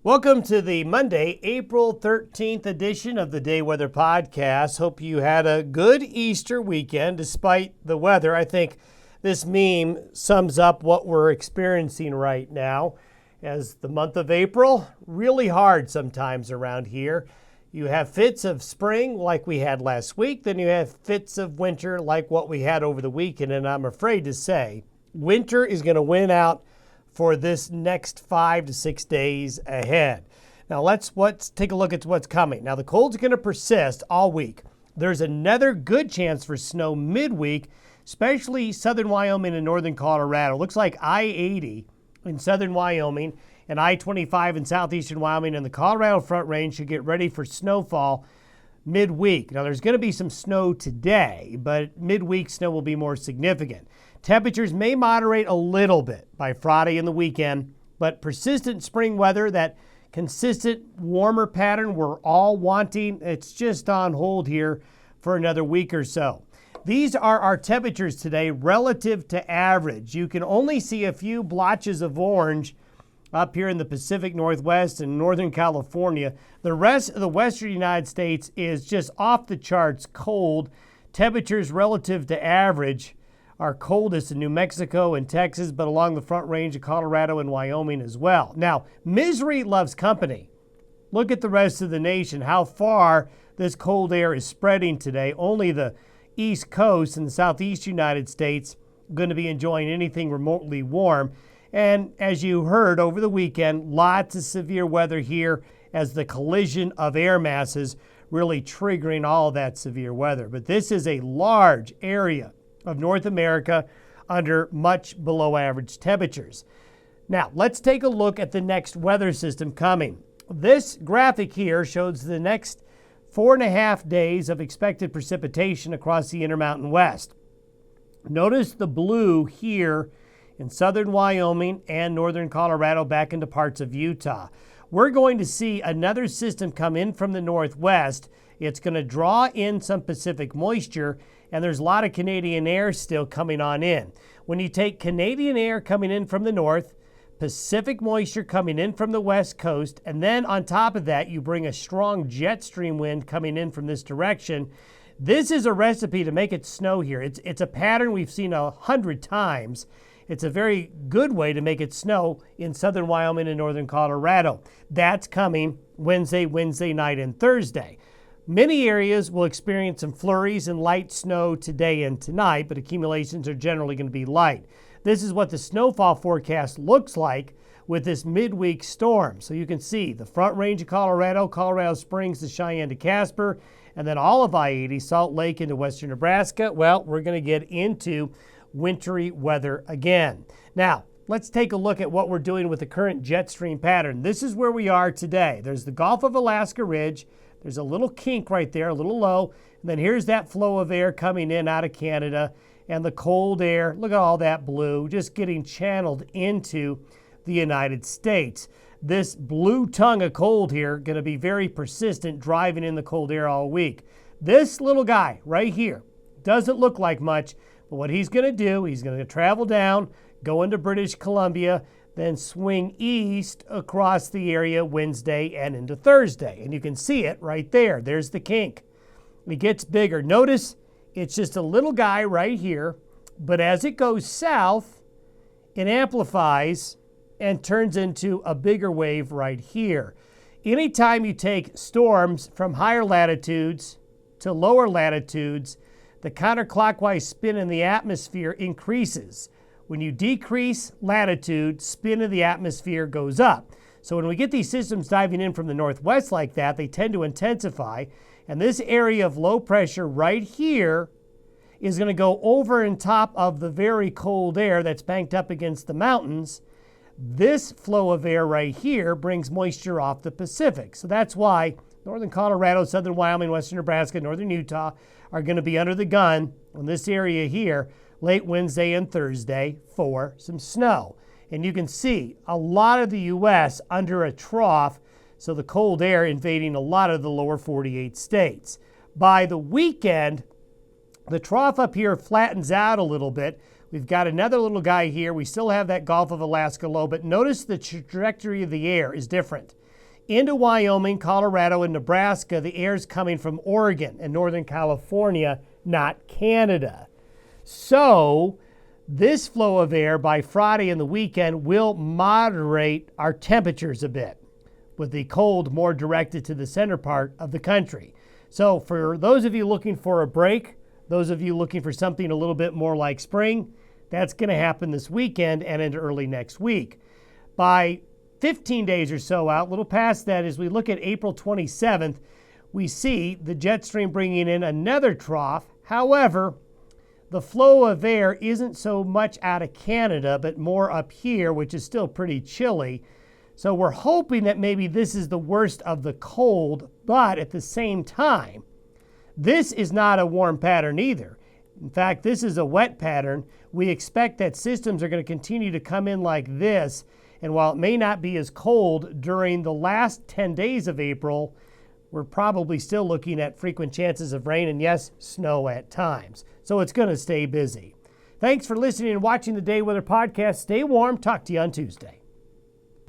Welcome to the Monday, April 13th edition of the Day Weather Podcast. Hope you had a good Easter weekend despite the weather. I think this meme sums up what we're experiencing right now as the month of April, really hard sometimes around here. You have fits of spring like we had last week, then you have fits of winter like what we had over the weekend, and I'm afraid to say winter is going to win out for this next 5 to 6 days ahead. Now let's take a look at what's coming. Now the cold's going to persist all week. There's another good chance for snow midweek, especially southern Wyoming and northern Colorado. Looks like I-80 in southern Wyoming and I-25 in southeastern Wyoming and the Colorado Front Range should get ready for snowfall midweek. Now there's going to be some snow today, but midweek snow will be more significant. Temperatures may moderate a little bit by Friday and the weekend, but persistent spring weather, that consistent warmer pattern we're all wanting, it's just on hold here for another week or so. These are our temperatures today relative to average. You can only see a few blotches of orange up here in the Pacific Northwest and Northern California. The rest of the western United States is just off the charts cold. Temperatures relative to average are coldest in New Mexico and Texas, but along the Front Range of Colorado and Wyoming as well. Now, misery loves company. Look at the rest of the nation, how far this cold air is spreading today. Only the East Coast and the Southeast United States are going to be enjoying anything remotely warm. And as you heard over the weekend, lots of severe weather here as the collision of air masses really triggering all of that severe weather. But this is a large area of North America under much below average temperatures. Now, let's take a look at the next weather system coming. This graphic here shows the next 4.5 days of expected precipitation across the Intermountain West. Notice the blue here in southern Wyoming and northern Colorado back into parts of Utah. We're going to see another system come in from the northwest. It's going to draw in some Pacific moisture, and there's a lot of Canadian air still coming on in. When you take Canadian air coming in from the north, Pacific moisture coming in from the west coast, and then on top of that, you bring a strong jet stream wind coming in from this direction. This is a recipe to make it snow here. It's a pattern we've seen 100 times. It's a very good way to make it snow in southern Wyoming and northern Colorado. That's coming Wednesday night, and Thursday. Many areas will experience some flurries and light snow today and tonight, but accumulations are generally going to be light. This is what the snowfall forecast looks like with this midweek storm. So you can see the Front Range of Colorado, Colorado Springs to Cheyenne to Casper, and then all of I-80, Salt Lake into western Nebraska. Well, we're going to get into wintry weather again. Now, let's take a look at what we're doing with the current jet stream pattern. This is where we are today. There's the Gulf of Alaska Ridge. There's a little kink right there, a little low. And then here's that flow of air coming in out of Canada and the cold air. Look at all that blue just getting channeled into the United States. This blue tongue of cold here going to be very persistent, driving in the cold air all week. This little guy right here doesn't look like much, but what he's going to do, he's going to travel down, go into British Columbia, then swing east across the area Wednesday and into Thursday. And you can see it right there. There's the kink. It gets bigger. Notice it's just a little guy right here, but as it goes south, it amplifies and turns into a bigger wave right here. Anytime you take storms from higher latitudes to lower latitudes, the counterclockwise spin in the atmosphere increases. When you decrease latitude, spin of the atmosphere goes up. So when we get these systems diving in from the northwest like that, they tend to intensify. And this area of low pressure right here is going to go over and top of the very cold air that's banked up against the mountains. This flow of air right here brings moisture off the Pacific. So that's why northern Colorado, southern Wyoming, western Nebraska, northern Utah are going to be under the gun on this area here late Wednesday and Thursday for some snow. And you can see a lot of the U.S. under a trough, so the cold air invading a lot of the lower 48 states. By the weekend, the trough up here flattens out a little bit. We've got another little guy here. We still have that Gulf of Alaska low, but notice the trajectory of the air is different. into Wyoming, Colorado, and Nebraska. The air is coming from Oregon and Northern California, not Canada. So this flow of air by Friday and the weekend will moderate our temperatures a bit, with the cold more directed to the center part of the country. So for those of you looking for a break, those of you looking for something a little bit more like spring, that's going to happen this weekend and into early next week. By 15 days or so out, a little past that, as we look at April 27th, we see the jet stream bringing in another trough. However, the flow of air isn't so much out of Canada, but more up here, which is still pretty chilly. So we're hoping that maybe this is the worst of the cold, but at the same time, this is not a warm pattern either. In fact, this is a wet pattern. We expect that systems are going to continue to come in like this, and while it may not be as cold during the last 10 days of April, we're probably still looking at frequent chances of rain and, yes, snow at times. So it's going to stay busy. Thanks for listening and watching the Day Weather Podcast. Stay warm. Talk to you on Tuesday.